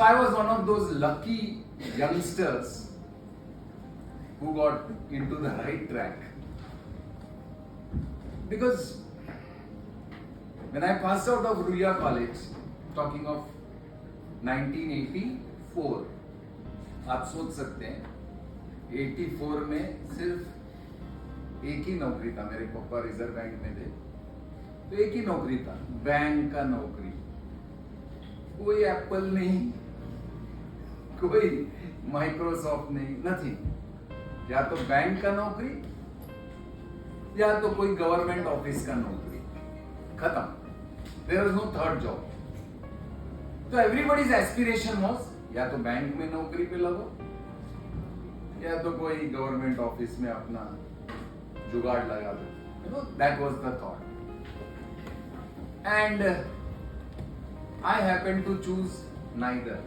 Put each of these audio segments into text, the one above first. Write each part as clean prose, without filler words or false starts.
So I was one of those lucky youngsters who got into the right track. Because when I passed out of Ruya College, talking of 1984, आप सोच सकते हैं 84 में सिर्फ एक ही नौकरी था. मेरे पापा रिजर्व बैंक में थे, तो एक ही नौकरी था, बैंक का नौकरी. कोई एप्पल नहीं, कोई माइक्रोसॉफ्ट नहीं, नथिंग. या तो बैंक का नौकरी या तो कोई गवर्नमेंट ऑफिस का नौकरी. खत्म. There was no third job. तो एवरीबॉडीज एस्पिरेशन वाज या तो बैंक में नौकरी पे लगो या तो कोई गवर्नमेंट ऑफिस में अपना जुगाड़ लगा दो. You know, that was the thought. And I happened to choose neither,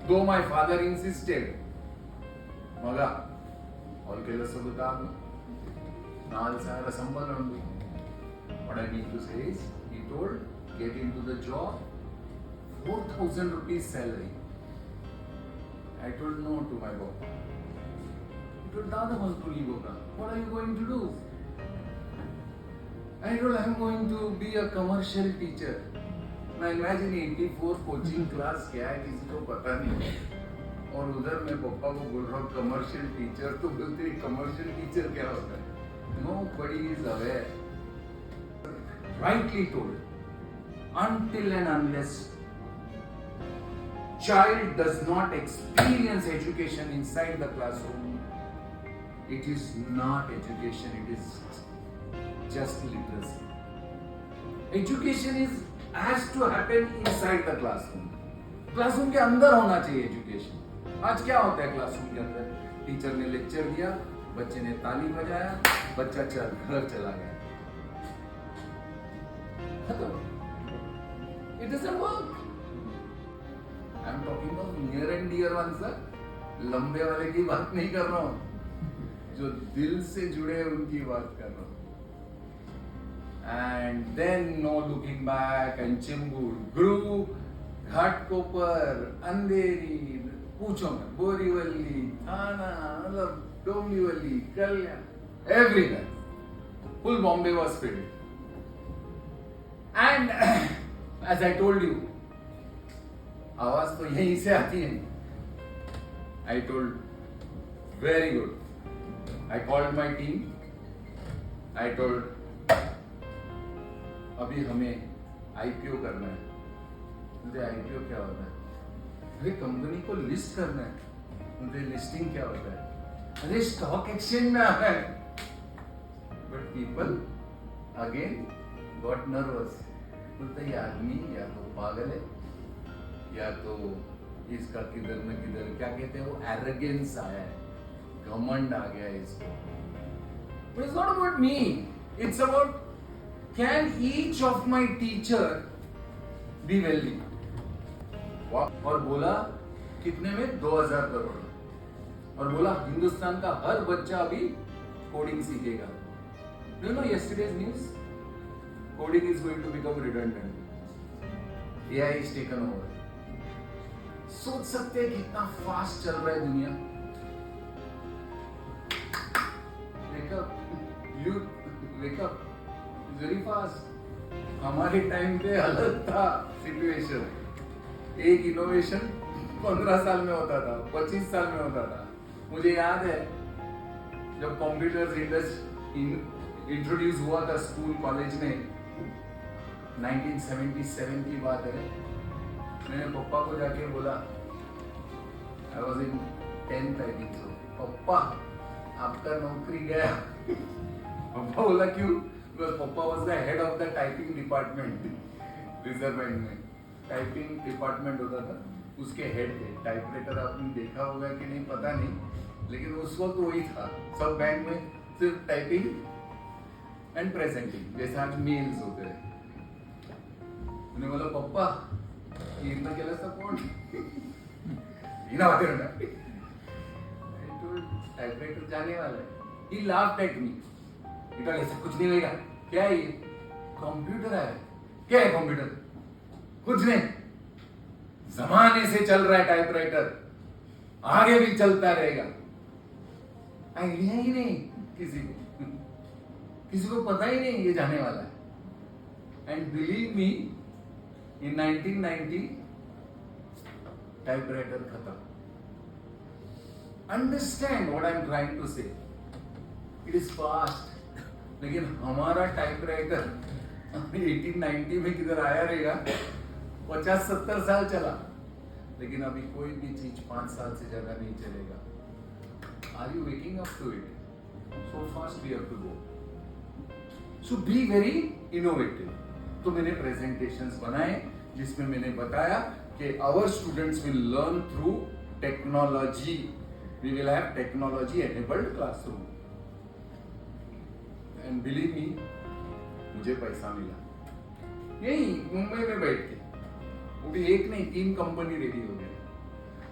though my father insisted. मगा all ಕೆಲಸದಾಗು ನಾಲ್ಕು ಸಾವಿರ ಸಂಬಳ ಉಂಟು. What I mean to say is, he told, get into the job, 4,000 rupees salary. I told no to my papa. He told, Dada Mantu Liboka, what are you going to do? I told, I am going to be a commercial teacher. Now imagine 84 coaching class क्या है किसी को पता नहीं. और उधर मैं पापा को बोल रहा हूँ कमर्शियल टीचर, तो बोलते हैं कमर्शियल टीचर क्या होता है. Nobody is aware. Rightly told, until and unless child does not experience education inside the classroom, it is not education, it is just literacy. Education has to happen inside the classroom. Classroom के अंदर होना चाहिए education. आज क्या होता है classroom के अंदर? टीचर ने लेक्चर दिया, बच्चे ने ताली बजाया, बच्चा घर चला गया. खत्म. It doesn't work. I am talking of near and dear ones. लंबे वाले की बात नहीं कर रहा हूं, जो दिल से जुड़े हैं उनकी बात कर रहा हूं. And then no looking back and Chembur ग्रू, घाटकोपर, अंधेरी, पूछो मत, बोरीवली, थाना, मतलब डोंबिवली, कल्याण, everywhere. Full Bombay was filled. And as I told you, आवाज तो यहीं से आती है. I told, very good. I called my team. I told, अभी हमें IPO करना है. मुझे IPO क्या होता है? अरे कंपनी को लिस्ट करना है. मुझे लिस्टिंग क्या होता है? अरे स्टॉक एक्सचेंज में आना है. But people again got nervous. बोलते ये आदमी या तो पागल है या तो इसका किधर न किधर क्या कहते हैं वो एरोगेंस आया है, घमंड आ गया है इसको. But it's not about me, it's about can each of my teacher be wealthy. और बोला कितने में? 2000 करोड़. और बोला हिंदुस्तान का हर बच्चा अभी कोडिंग सीखेगा. You know yesterday's news? Coding is going to become redundant. AI is taken over. सोच सकते हैं कितना फास्ट चल रहा है दुनिया. Wake up, youth, wake up. It's very fast. हमारे टाइम पे अलग था सिचुएशन. एक इनोवेशन 15 साल में होता था, 25 साल में होता था. मुझे याद है जब कंप्यूटर्स इंट्रोड्यूस हुआ था स्कूल कॉलेज में, 1977 की बात है. मैंने पापा को जाके बोला, I was in 10th I think so, पापा आपका नौकरी गया. पापा बोला क्यों? बिकॉज पापा was the head of the typing department. Reserve bank में टाइपिंग डिपार्टमेंट होता था, उसके हेड थे. टाइपराइटर आपने देखा होगा कि नहीं पता नहीं, लेकिन उस वक्त वही था. सब बैंक में सिर्फ टाइपिंग एंड प्रेजेंटिंग, जैसे आज मेल्स होते हैं. मैंने बोला पप्पा इतना केलं कोण टाइपराइटर जाने वाला है. ही लाफ्ड एट मी. ऐसा कुछ नहीं होगा. क्या है ये? कंप्यूटर है. क्या है कंप्यूटर? कुछ नहीं. जमाने से चल रहा है टाइपराइटर, आगे भी चलता रहेगा। आइडिया ही नहीं किसी को पता ही नहीं ये जाने वाला है। And believe me, in 1990 typewriter खत्म। Understand what I am trying to say, it is fast. लेकिन हमारा टाइपराइटर 1890 में किधर आया रहेगा, 50-70 साल चला, लेकिन अभी कोई भी चीज 5 साल से ज्यादा नहीं चलेगा। Are you waking up to it? So fast we have to go. So be very innovative. तो मैंने presentations बनाए जिसमें मैंने बताया कि our students will learn through technology. We will have technology enabled classroom. And believe me, मुझे पैसा मिला यही मुंबई में बैठ के, वो भी एक नहीं 3 कंपनी रेडी हो गए,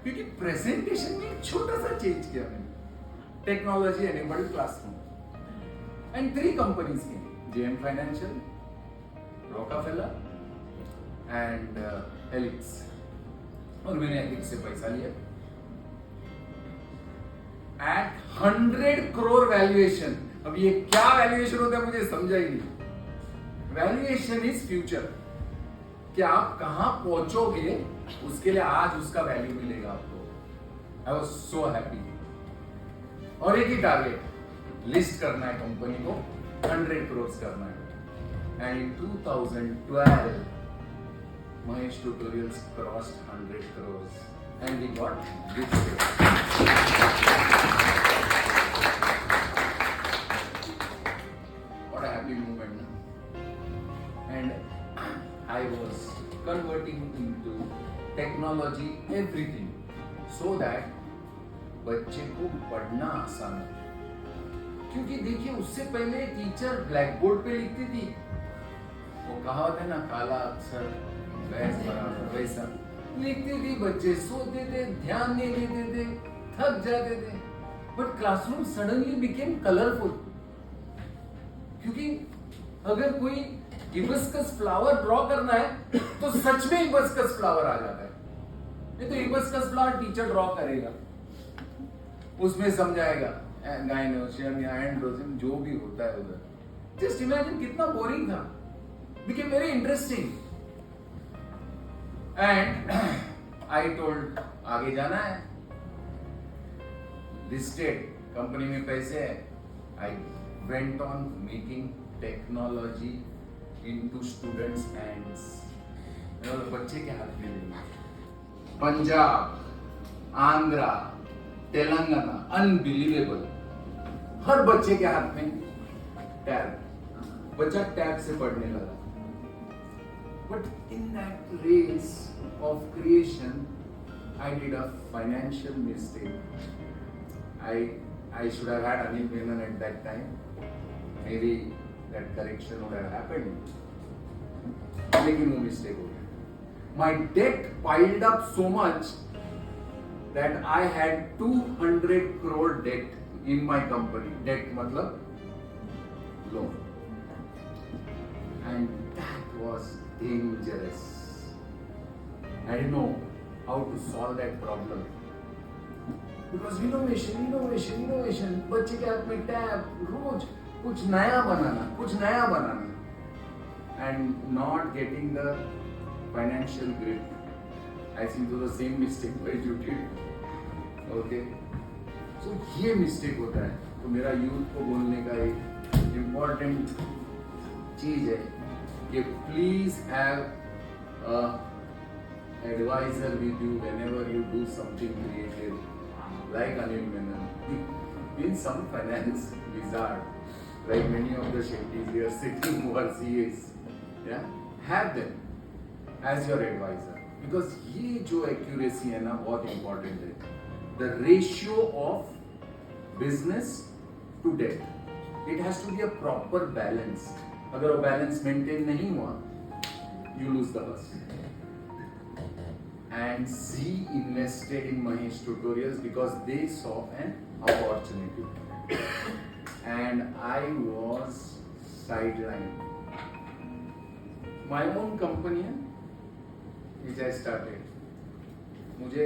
क्योंकि प्रेजेंटेशन में छोटा सा चेंज किया मैंने। Technology enabled classroom and 3 companies के, JM financial, Rockefeller and helix, और मैंने हेलिक्स से पैसा लिया एट 100 करोड़ वैल्यूएशन। अब ये क्या वैल्यूएशन होता है मुझे समझा ही नहीं। वैल्यूएशन इज फ्यूचर, कि आप कहां पहुंचोगे उसके लिए आज उसका वैल्यू मिलेगा आपको। I was so happy. और एक ही टारगेट, लिस्ट करना है कंपनी को, 100 करोड़ करना है। And in 2012 Mahesh tutorials crossed 100 crore and we got gift. What a happy moment. And I was converting into technology everything so that बच्चे को पढ़ना आसान है। क्योंकि देखिए उससे पहले टीचर ब्लैक बोर्ड पे लिखती थी, वो कहावत है ना, काला अक्षर भैंस बराबर, वैसा लिखती थी, बच्चे सोते थे, ध्यान नहीं देते थे, थक जाते थे। But classroom suddenly became colourful, क्योंकि अगर कोई हिबिस्कस फ्लावर ड्रॉ करना है तो सच में हिबिस्कस फ्लावर आ जाता है, नहीं तो हिबिस्कस फ्लावर टीचर ड्रॉ करेगा, उसमें समझाएगा गायनोशियम या एंड्रोजियम जो भी होता है उधर। जस्ट इमेजिन कितना बोरिंग था, became very interesting. And I told आगे जाना है, लिस्टेड कंपनी में पैसे है। I went on making technology into students hands, बच्चे के हाथ में देंगे। पंजाब, आंध्रा, तेलंगाना, अनबिलीवेबल, हर बच्चे के हाथ में टैब, बच्चा टैब से पढ़ने लगा। But in that race of creation I did a financial mistake. I should have had Anil Menon at that time. Maybe that correction would have happened. लेकिन वो मिस्टेक हो गया। My debt piled up so much that I had 200 crore debt in my company. Debt मतलब loan. And that was dangerous. I didn't know how to solve that problem. Because innovation, बच्चे के हाथ में tab, रोज कुछ नया बनाना, and not getting the financial grip. I seem to do the same mistake that you did. Okay, so ये mistake होता है। तो मेरा youth को बोलने का एक important चीज है कि please have a advisor with you whenever you do something creative, like Anil Menon, in some finance wizard, like many of the Shetties here sitting who are CAs, yeah, have them as your advisor, because ये जो accuracy है ना बहुत important है। The ratio of business to debt, it has to be a proper balance. अगर वो balance maintain नहीं हुआ, you lose the bus. And Z invested in Mahesh Tutorials because they saw an opportunity. And I was sidelined. My own company, which I started, मुझे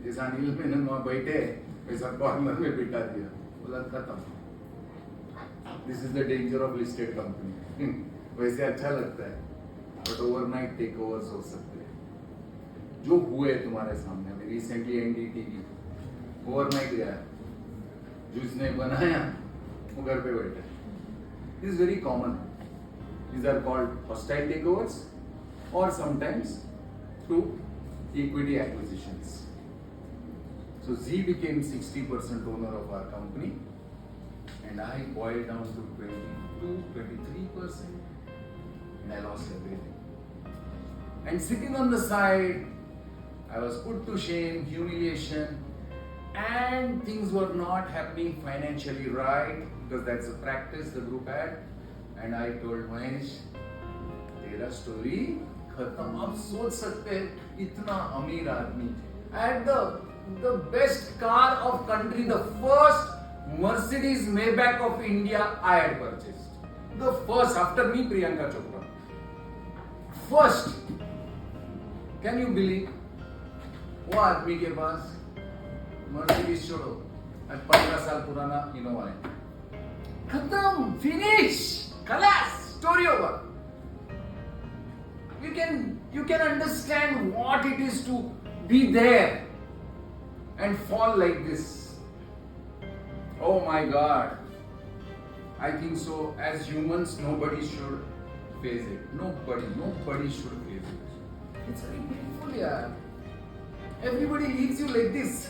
जैसा अनिल मेनन वहां बैठे वैसा corner में बिठा दिया, बोला खत्म, this is the danger of listed company. वैसे अच्छा लगता है बट ओवरनाइट टेक ओवर्स हो सकते हैं, जो हुए तुम्हारे सामने। अभी रिसेंटली एनडीटीवी ओवरनाइट गया, जिसने बनाया वो घर पे बैठा। This is very common, these are called hostile takeovers or sometimes through equity acquisitions. So Z became 60% owner of our company and I boiled down to 22-23% and I lost everything. And sitting on the side, I was put to shame, humiliation, and things were not happening financially right because that's a practice the group had. And I told Mahesh, तेरा story खत्म। आप सोच सकते हैं इतना अमीर आदमी at the best car of country, the first Mercedes Maybach of India I had purchased, the first after me, Priyanka Chopra, first। Can you believe? वो आदमी के पास Mercedes छोड़ो, आज 15 साल पुराना इनोवा है, खत्म, फिनिश, खलास, story over। You can understand what it is to be there and fall like this. Oh my God, I think so. As humans, nobody should face it. Nobody should face it. It's very painful, yeah. Everybody leaves you like this.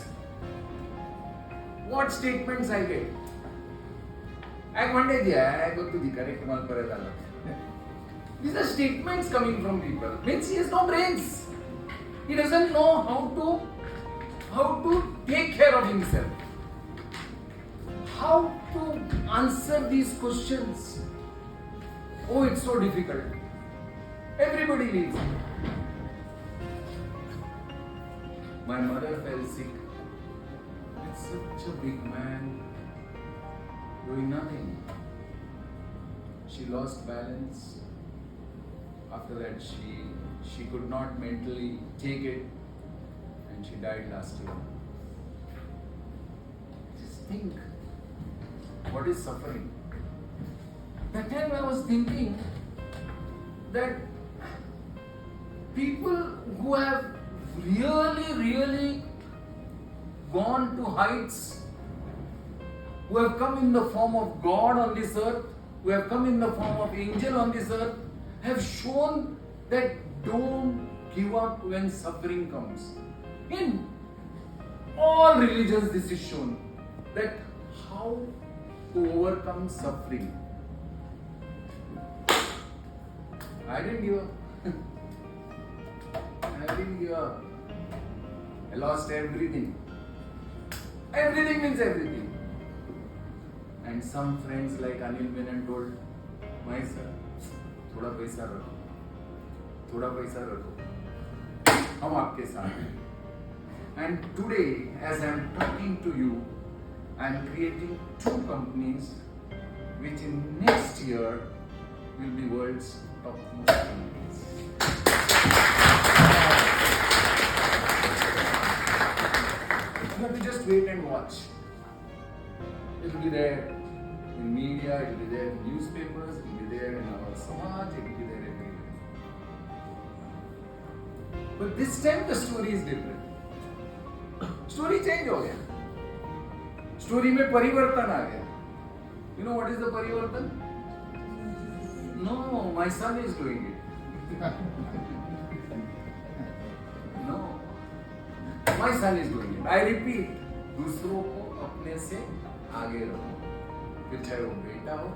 What statements I get? I wanted, yeah, I got to the correct one for it. These are statements coming from people. Means he has no brains. He doesn't know how to take care of himself. How to answer these questions. Oh, it's so difficult. Everybody leaves. My mother fell sick. It's such a big man doing nothing. She lost balance. After that, she could not mentally take it, and she died last year. Just think, what is suffering? That time I was thinking that people who have really gone to heights, who have come in the form of God on this earth, who have come in the form of angel on this earth, have shown that don't give up when suffering comes. In all religions this is shown, that how to overcome suffering. I didn't give up. I didn't give up. I lost everything. Everything means everything. And some friends like Anil Menon told, my sir, थोड़ा पैसा रखो, हम आपके साथ हैं। And today, as I am talking to you, I am creating 2 companies which in next year will be world's topmost companies. You have to just wait and watch. It will be there in media, it will be there in newspapers, it will be there in our samaj, it will be there everywhere. But this time the story is different. Story change हो गया. Story में परिवर्तन आ गया. You know what is the परिवर्तन? No, my son is doing it. No, my son is doing it. I repeat, दूसरों को अपने से आगे रखो. फिर चाहे वो बेटा हो,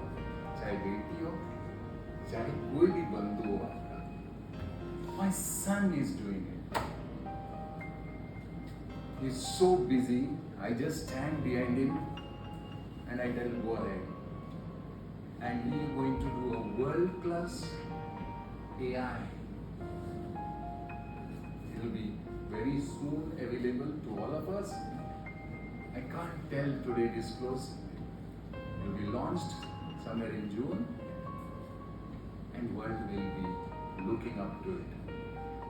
चाहे बेटी हो, चाहे कोई भी बंधु हो आपका. My son is doing it. He's so busy. I just stand behind him and I tell him, go ahead. And he is going to do a world-class AI. It will be very soon available to all of us. I can't tell today, disclose. It will be launched somewhere in June, and world will be looking up to it.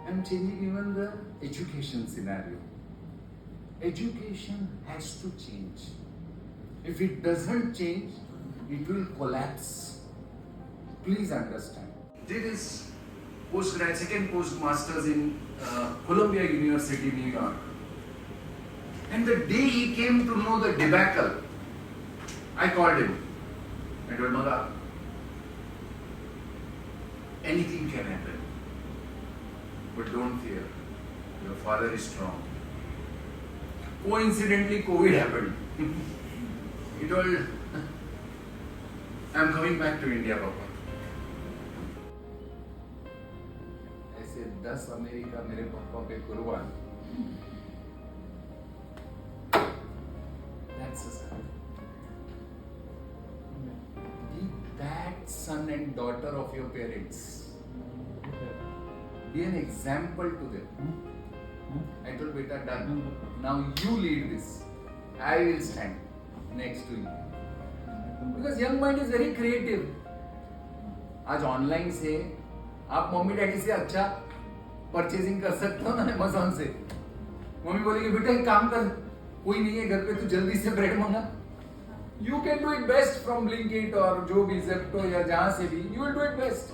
I'm changing even the education scenario. Education has to change. If it doesn't change, it will collapse. Please understand. Did his second postmasters in Columbia University, New York. And the day he came to know the debacle, I called him. I told him, Maga, anything can happen. But don't fear. Your father is strong. Coincidentally, COVID happened. He told, I'm coming back to India, Papa. ऐसे 10 America मेरे पापा पे कुर्बान. That's a son. Be that son and daughter of your parents. Be an example to them. I told Beta, done. Now you lead this. I will stand next to you. Because young mind is very creative. आज online से आप mummy daddy से अच्छा purchasing कर सकते हो ना Amazon से. मम्मी बोलेगी बेटा एक काम कर, कोई नहीं है घर पे, तू जल्दी से ब्रेड मंगा. You can do it best from Blinkit और जो भी Zepto या जहाँ से भी, you will do it best.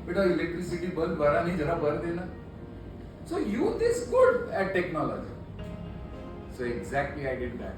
बेटा इलेक्ट्रिसिटी बल्ब भरा नहीं, जरा भर देना. So youth is good at technology. So exactly I did that.